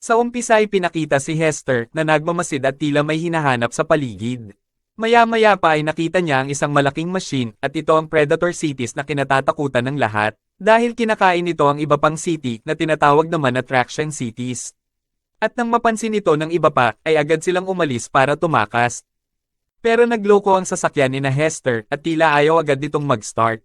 Sa umpisa ay pinakita si Hester na nagmamasid at tila may hinahanap sa paligid. Maya-maya pa ay nakita niya ang isang malaking machine at ito ang Predator Cities na kinatatakutan ng lahat, dahil kinakain nito ang iba pang city na tinatawag naman na Traction Cities. At nang mapansin ito ng iba pa, ay agad silang umalis para tumakas. Pero nagloko ang sasakyan ni na Hester at tila ayaw agad nitong mag-start.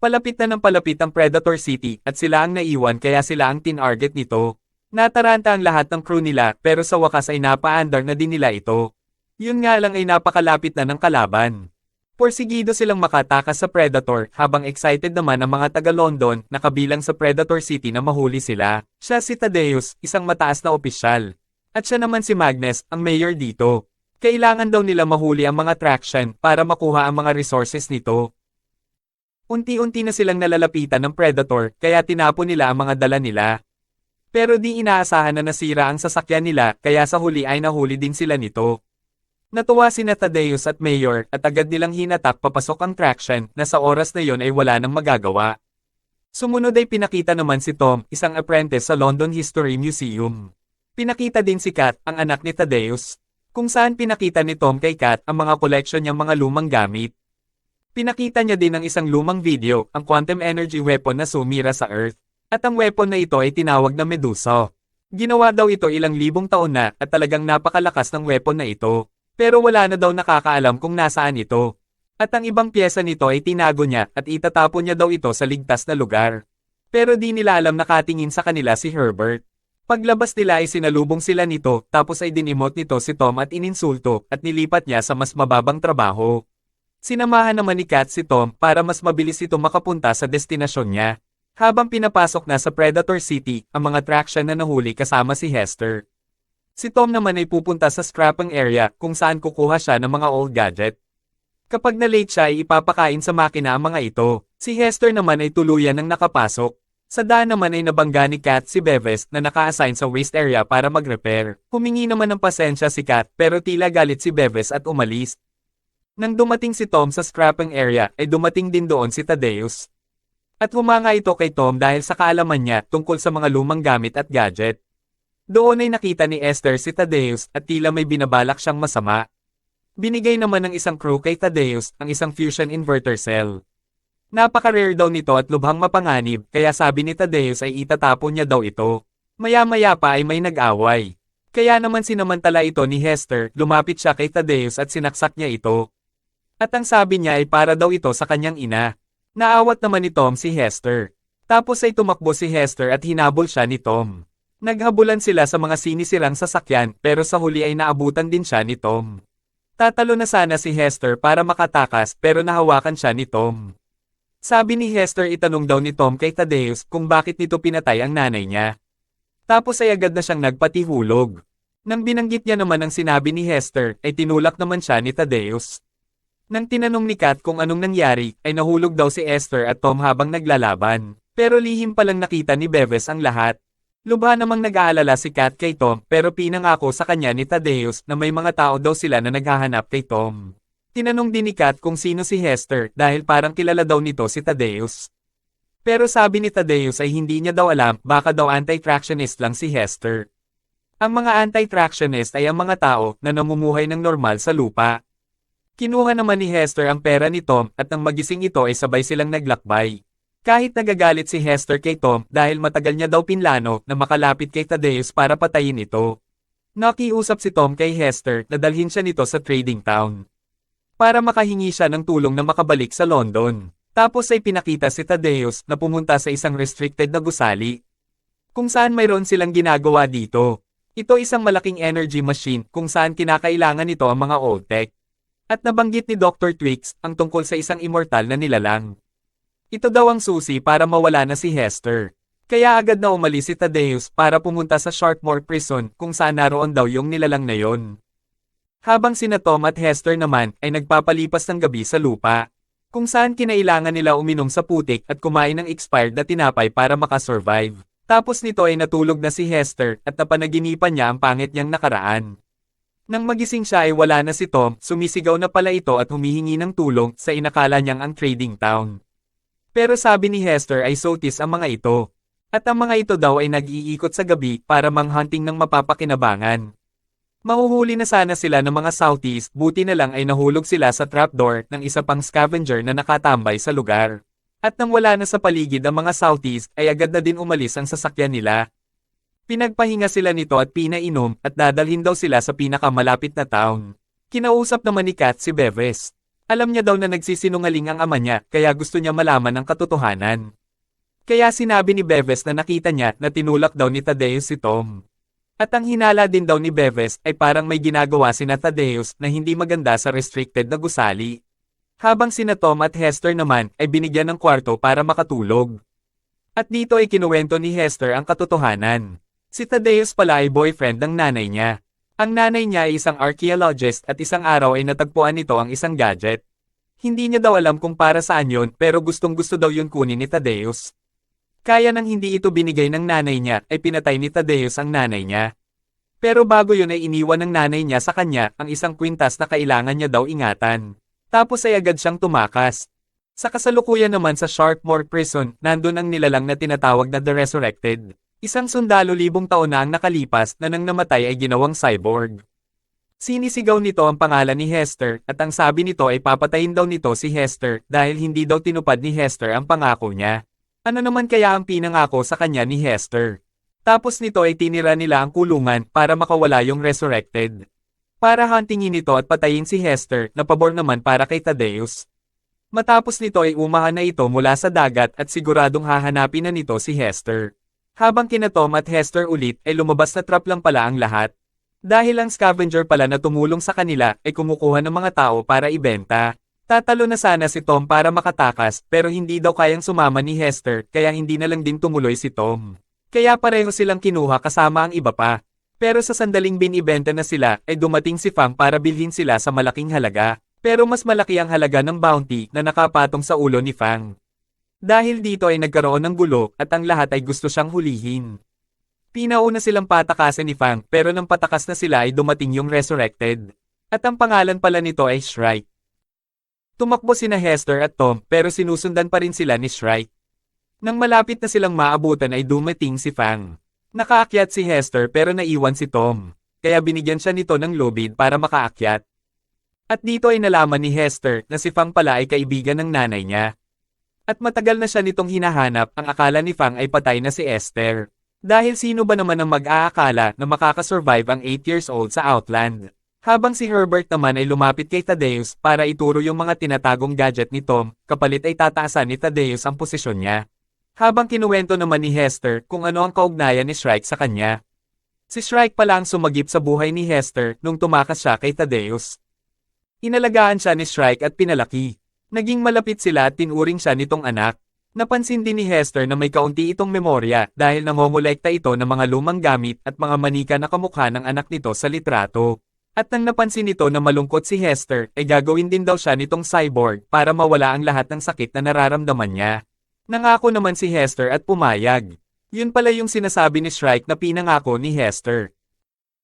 Palapit na ng palapit ang Predator City at sila ang naiwan kaya sila ang tinarget nito. Nataranta ang lahat ng crew nila pero sa wakas ay napaandar na din nila ito. Yun nga lang ay napakalapit na ng kalaban. Porsigido silang makatakas sa Predator habang excited naman ang mga taga-London na kabilang sa Predator City na mahuli sila. Siya si Thaddeus, isang mataas na opisyal. At siya naman si Magnus, ang mayor dito. Kailangan daw nila mahuli ang mga Traction para makuha ang mga resources nito. Unti-unti na silang nalalapitan ng Predator kaya tinapon nila ang mga dala nila. Pero di inaasahan na nasira ang sasakyan nila kaya sa huli ay nahuli din sila nito. Natuwa sina Thaddeus at Mayor at agad nilang hinatak papasok ang Traction na sa oras na yon ay wala nang magagawa. Sumunod ay pinakita naman si Tom, isang apprentice sa London History Museum. Pinakita din si Kat, ang anak ni Thaddeus, kung saan pinakita ni Tom kay Kat ang mga koleksyon niyang mga lumang gamit. Pinakita niya din ang isang lumang video, ang quantum energy weapon na sumira sa Earth. At ang weapon na ito ay tinawag na Medusa. Ginawa daw ito ilang libong taon na at talagang napakalakas ng weapon na ito. Pero wala na daw nakakaalam kung nasaan ito. At ang ibang pyesa nito ay tinago niya at itatapon niya daw ito sa ligtas na lugar. Pero di nila alam nakatingin sa kanila si Herbert. Paglabas nila ay sinalubong sila nito tapos ay dinimot nito si Tom at ininsulto at nilipat niya sa mas mababang trabaho. Sinamahan naman ni Kat si Tom para mas mabilis ito makapunta sa destinasyon niya. Habang pinapasok na sa Predator City ang mga Traction na nahuli kasama si Hester. Si Tom naman ay pupunta sa scrapping area kung saan kukuha siya ng mga old gadget. Kapag na-late siya ay ipapakain sa makina ang mga ito. Si Hester naman ay tuluyan ng nakapasok. Sa daan naman ay nabangga ni Kat si Beves na naka-assign sa waste area para mag-repair. Humingi naman ng pasensya si Kat pero tila galit si Beves at umalis. Nang dumating si Tom sa scrapping area ay dumating din doon si Thaddeus. At humanga ito kay Tom dahil sa kaalaman niya tungkol sa mga lumang gamit at gadget. Doon ay nakita ni Esther si Thaddeus at tila may binabalak siyang masama. Binigay naman ng isang crew kay Thaddeus ang isang fusion inverter cell. Napaka-rare daw nito at lubhang mapanganib kaya sabi ni Thaddeus ay itatapon niya daw ito. Maya-maya pa ay may nag-away. Kaya naman sinamantala ito ni Hester, lumapit siya kay Thaddeus at sinaksak niya ito. At ang sabi niya ay para daw ito sa kanyang ina. Naawat naman ni Tom si Hester. Tapos ay tumakbo si Hester at hinabol siya ni Tom. Naghabulan sila sa mga sinisirang sasakyan pero sa huli ay naabutan din siya ni Tom. Tatalo na sana si Hester para makatakas pero nahawakan siya ni Tom. Sabi ni Hester itanong daw ni Tom kay Thaddeus kung bakit nito pinatay ang nanay niya. Tapos ay agad na siyang nagpatihulog. Nang binanggit niya naman ang sinabi ni Hester ay tinulak naman siya ni Thaddeus. Nang tinanong ni Kat kung anong nangyari ay nahulog daw si Esther at Tom habang naglalaban. Pero lihim palang nakita ni Beves ang lahat. Lubha namang nag-aalala si Kat kay Tom pero pinangako sa kanya ni Thaddeus na may mga tao daw sila na naghahanap kay Tom. Tinanong din ni Kat kung sino si Hester dahil parang kilala daw nito si Thaddeus. Pero sabi ni Thaddeus ay hindi niya daw alam baka daw anti-tractionist lang si Hester. Ang mga anti-tractionist ay ang mga tao na namumuhay ng normal sa lupa. Kinuha naman ni Hester ang pera ni Tom at nang magising ito ay sabay silang naglakbay. Kahit nagagalit si Hester kay Tom dahil matagal niya daw pinlano na makalapit kay Thaddeus para patayin ito. Nakiusap si Tom kay Hester na dalhin siya nito sa trading town. Para makahingi siya ng tulong na makabalik sa London. Tapos ay pinakita si Thaddeus na pumunta sa isang restricted na gusali. Kung saan mayroon silang ginagawa dito. Ito isang malaking energy machine kung saan kinakailangan nito ang mga old tech. At nabanggit ni Dr. Twix ang tungkol sa isang immortal na nilalang. Ito daw ang susi para mawala na si Hester. Kaya agad na umalis si Thaddeus para pumunta sa Sharpmoor Prison kung saan naroon daw yung nilalang na yon. Habang sina Tom at Hester naman ay nagpapalipas ng gabi sa lupa. Kung saan kinailangan nila uminom sa putik at kumain ng expired na tinapay para makasurvive. Tapos nito ay natulog na si Hester at napanaginipan niya ang pangit niyang nakaraan. Nang magising siya ay wala na si Tom, sumisigaw na pala ito at humihingi ng tulong sa inakala niyang ang trading town. Pero sabi ni Hester ay sotis ang mga ito. At ang mga ito daw ay nag-iikot sa gabi para manghunting ng mapapakinabangan. Mahuhuli na sana sila ng mga Southies, buti na lang ay nahulog sila sa trapdoor ng isa pang scavenger na nakatambay sa lugar. At nang wala na sa paligid ang mga Southies, ay agad na din umalis ang sasakyan nila. Pinagpahinga sila nito at pinainom at dadalhin daw sila sa pinakamalapit na town. Kinausap naman ni Kat si Beves. Alam niya daw na nagsisinungaling ang ama niya kaya gusto niya malaman ang katotohanan. Kaya sinabi ni Beves na nakita niya na tinulak daw ni Thaddeus si Tom. At ang hinala din daw ni Beves ay parang may ginagawa sina Thaddeus na hindi maganda sa restricted na gusali. Habang sina Tom at Hester naman ay binigyan ng kwarto para makatulog. At dito ay kinuwento ni Hester ang katotohanan. Si Thaddeus pala ay boyfriend ng nanay niya. Ang nanay niya ay isang archaeologist at isang araw ay natagpuan nito ang isang gadget. Hindi niya daw alam kung para saan yon pero gustong-gusto daw yun kunin ni Thaddeus. Kaya nang hindi ito binigay ng nanay niya ay pinatay ni Thaddeus ang nanay niya. Pero bago yun ay iniwan ng nanay niya sa kanya ang isang kwintas na kailangan niya daw ingatan. Tapos ay agad siyang tumakas. Sa kasalukuyan naman sa Sharpmoor Prison, nandun ang nilalang na tinatawag na The Resurrected. Isang sundalo libong taon na ang nakalipas na nang namatay ay ginawang cyborg. Sinisigaw nito ang pangalan ni Hester at ang sabi nito ay papatayin daw nito si Hester dahil hindi daw tinupad ni Hester ang pangako niya. Ano naman kaya ang pinangako sa kanya ni Hester? Tapos nito ay tinira nila ang kulungan para makawala yung resurrected. Para huntingin ito at patayin si Hester na pabor naman para kay Thaddeus. Matapos nito ay umahan na ito mula sa dagat at siguradong hahanapin na nito si Hester. Habang kina Tom at Hester ulit ay lumabas na trap lang pala ang lahat. Dahil ang scavenger pala na tumulong sa kanila ay kumukuha ng mga tao para ibenta. Tatalo na sana si Tom para makatakas pero hindi daw kayang sumama ni Hester kaya hindi na lang din tumuloy si Tom. Kaya pareho silang kinuha kasama ang iba pa. Pero sa sandaling binibenta na sila ay dumating si Fang para bilhin sila sa malaking halaga. Pero mas malaki ang halaga ng bounty na nakapatong sa ulo ni Fang. Dahil dito ay nagkaroon ng gulo at ang lahat ay gusto siyang hulihin. Pinauna silang patakasan ni Fang pero nang patakas na sila ay dumating yung resurrected. At ang pangalan pala nito ay Shrike. Tumakbo sina Hester at Tom pero sinusundan pa rin sila ni Shrike. Nang malapit na silang maabutan ay dumating si Fang. Nakaakyat si Hester pero naiwan si Tom, kaya binigyan siya nito ng lubid para makaakyat. At dito ay nalaman ni Hester na si Fang pala ay kaibigan ng nanay niya. At matagal na siya nitong hinahanap, ang akala ni Fang ay patay na si Esther. Dahil sino ba naman ang mag-aakala na makakasurvive ang 8 years old sa Outland? Habang si Herbert naman ay lumapit kay Thaddeus para ituro yung mga tinatagong gadget ni Tom, kapalit ay tataasan ni Thaddeus ang posisyon niya. Habang kinuwento naman ni Hester kung ano ang kaugnayan ni Shrike sa kanya. Si Shrike pala ang sumagip sa buhay ni Hester nung tumakas siya kay Thaddeus. Inalagaan siya ni Shrike at pinalaki. Naging malapit sila at tinuring siya nitong anak. Napansin din ni Hester na may kaunti itong memorya dahil nangongolekta ito ng mga lumang gamit at mga manika na kamukha ng anak nito sa litrato. At nang napansin nito na malungkot si Hester, ay gagawin din daw siya nitong cyborg para mawala ang lahat ng sakit na nararamdaman niya. Nangako naman si Hester at pumayag. Yun pala yung sinasabi ni Shrike na pinangako ni Hester.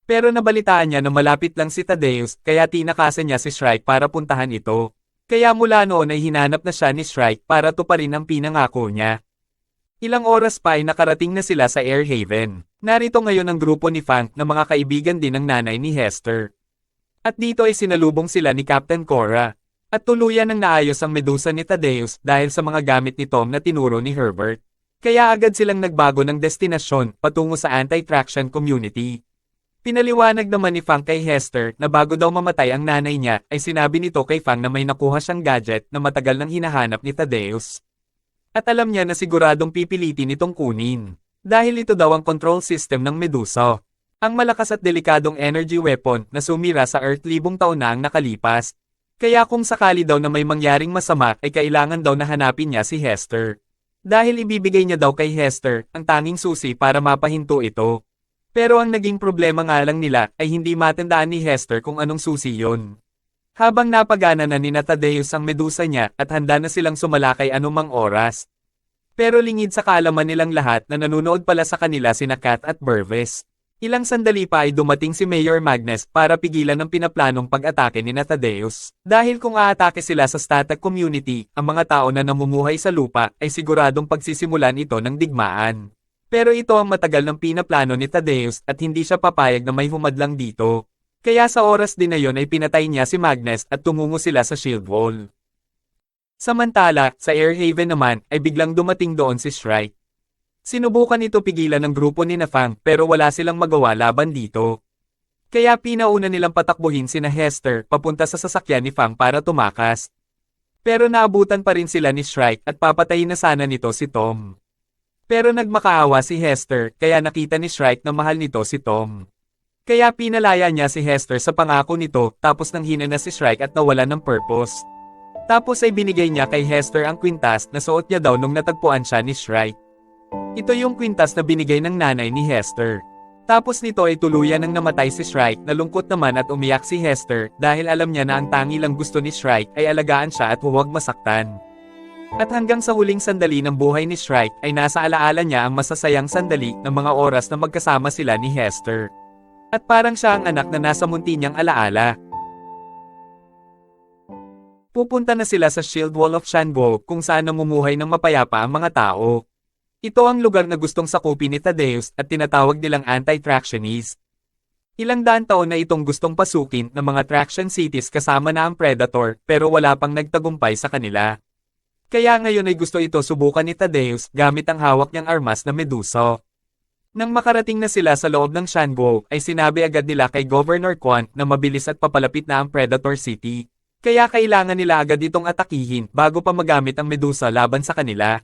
Pero nabalitaan niya na malapit lang si Thaddeus kaya tinakasan niya si Shrike para puntahan ito. Kaya mula noon ay hinanap na siya ni Shrike para tuparin ang pinangako niya. Ilang oras pa ay nakarating na sila sa Airhaven. Narito ngayon ang grupo ni Fang na mga kaibigan din ng nanay ni Hester. At dito ay sinalubong sila ni Captain Cora. At tuluyan ng naayos ang medusa ni Thaddeus dahil sa mga gamit ni Tom na tinuro ni Herbert. Kaya agad silang nagbago ng destinasyon patungo sa anti-traction community. Pinaliwanag naman ni Fang kay Hester na bago daw mamatay ang nanay niya ay sinabi nito kay Fang na may nakuha siyang gadget na matagal nang hinahanap ni Thaddeus. At alam niya na siguradong pipilitin itong kunin. Dahil ito daw ang control system ng Medusa. Ang malakas at delikadong energy weapon na sumira sa Earth libong taon na ang nakalipas. Kaya kung sakali daw na may mangyaring masama ay kailangan daw na hanapin niya si Hester. Dahil ibibigay niya daw kay Hester ang tanging susi para mapahinto ito. Pero ang naging problema nga lang nila ay hindi matandaan ni Hester kung anong susi yon. Habang napagana na ni Thaddeus ang medusa niya at handa na silang sumalakay anumang oras. Pero lingid sa kaalaman nilang lahat na nanunood pala sa kanila sina Kat at Berves. Ilang sandali pa ay dumating si Mayor Magnus para pigilan ang pinaplanong pag-atake ni Thaddeus. Dahil kung aatake sila sa Statek community, ang mga tao na namumuhay sa lupa ay siguradong pagsisimulan ito ng digmaan. Pero ito ang matagal ng pinaplano ni Thaddeus at hindi siya papayag na may humadlang dito. Kaya sa oras din na yon ay pinatay niya si Magnus at tumungo sila sa shield wall. Samantala, sa Airhaven naman, ay biglang dumating doon si Shrike. Sinubukan ito pigilan ng grupo ni Fang pero wala silang magawa laban dito. Kaya pinauna nilang patakbuhin sina Hester papunta sa sasakyan ni Fang para tumakas. Pero naabutan pa rin sila ni Shrike at papatayin na sana nito si Tom. Pero nagmakaawa si Hester kaya nakita ni Shrike na mahal nito si Tom. Kaya pinalaya niya si Hester sa pangako nito tapos nang hina na si Shrike at nawala ng purpose. Tapos ay binigay niya kay Hester ang kwintas na suot niya daw nung natagpuan siya ni Shrike. Ito yung kwintas na binigay ng nanay ni Hester. Tapos nito ay tuluyan nang namatay si Shrike. Nalungkot naman at umiyak si Hester dahil alam niya na ang tangi lang gusto ni Shrike ay alagaan siya at huwag masaktan. At hanggang sa huling sandali ng buhay ni Shrike ay nasa alaala niya ang masasayang sandali ng mga oras na magkasama sila ni Hester. At parang siya ang anak na nasa munti niyang alaala. Pupunta na sila sa Shield Wall of Shanbo kung saan namumuhay ng mapayapa ang mga tao. Ito ang lugar na gustong sakupin ni Thaddeus at tinatawag nilang anti-tractionist. Ilang daan taon na itong gustong pasukin ng mga traction cities kasama na ang Predator pero wala pang nagtagumpay sa kanila. Kaya ngayon ay gusto ito subukan ni Thaddeus gamit ang hawak niyang armas na Medusa. Nang makarating na sila sa loob ng Shanbo ay sinabi agad nila kay Governor Quan na mabilis at papalapit na ang Predator City. Kaya kailangan nila agad itong atakihin bago pa magamit ang Medusa laban sa kanila.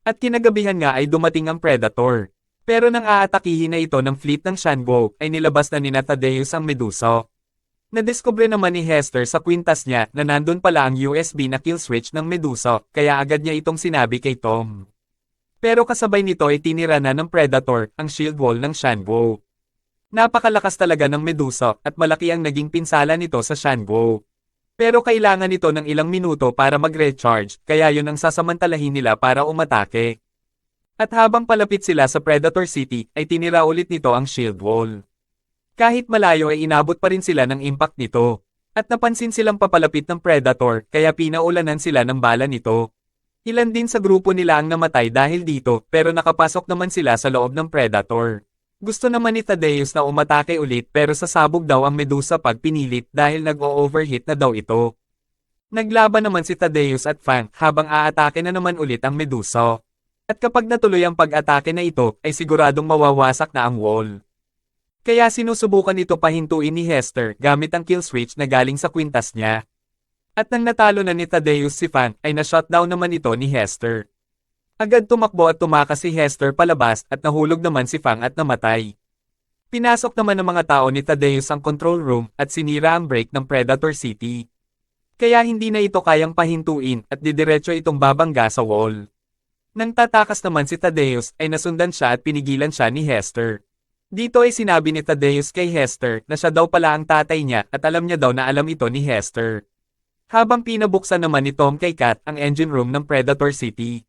At kinagabihan nga ay dumating ang Predator. Pero nang aatakihin na ito ng fleet ng Shanbo, ay nilabas na ni Thaddeus ang Medusa. Nadiskubre naman ni Hester sa kwintas niya na nandun pala ang USB na kill switch ng Medusa, kaya agad niya itong sinabi kay Tom. Pero kasabay nito ay tinira na ng Predator ang shield wall ng Shanbo. Napakalakas talaga ng Medusa at malaki ang naging pinsala nito sa Shanbo. Pero kailangan nito ng ilang minuto para mag-recharge, kaya yun ang sasamantalahin nila para umatake. At habang palapit sila sa Predator City, ay tinira ulit nito ang shield wall. Kahit malayo ay inabot pa rin sila ng impact nito. At napansin silang papalapit ng Predator, kaya pinaulanan sila ng bala nito. Ilan din sa grupo nila ang namatay dahil dito, pero nakapasok naman sila sa loob ng Predator. Gusto naman ni Thaddeus na umatake ulit pero sasabog daw ang Medusa pag pinilit dahil nag-o-overheat na daw ito. Naglaban naman si Thaddeus at Fang habang aatake na naman ulit ang Medusa. At kapag natuloy ang pag-atake na ito, ay siguradong mawawasak na ang wall. Kaya sinusubukan ito pahintuin ni Hester gamit ang kill switch na galing sa kwintas niya. At nang natalo na ni Thaddeus si Fang ay na-shutdown naman ito ni Hester. Agad tumakbo at tumakas si Hester palabas at nahulog naman si Fang at namatay. Pinasok naman ng mga tao ni Thaddeus ang control room at sinira ang break ng Predator City. Kaya hindi na ito kayang pahintuin at didiretso itong babangga sa wall. Nang tatakas naman si Thaddeus ay nasundan siya at pinigilan siya ni Hester. Dito ay sinabi ni Thaddeus kay Hester na siya daw pala ang tatay niya at alam niya daw na alam ito ni Hester. Habang pinabuksan naman ni Tom kay Kat ang engine room ng Predator City.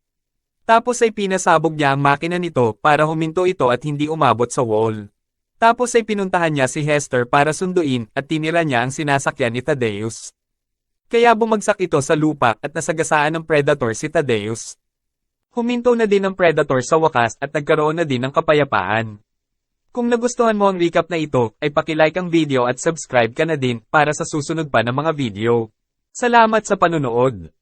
Tapos ay pinasabog niya ang makina nito para huminto ito at hindi umabot sa wall. Tapos ay pinuntahan niya si Hester para sunduin at tinira niya ang sinasakyan ni Thaddeus. Kaya bumagsak ito sa lupa at nasagasaan ng Predator si Thaddeus. Huminto na din ang Predator sa wakas at nagkaroon na din ng kapayapaan. Kung nagustuhan mo ang recap na ito, ay paki-like ang video at subscribe ka na din para sa susunod pa na mga video. Salamat sa panunood!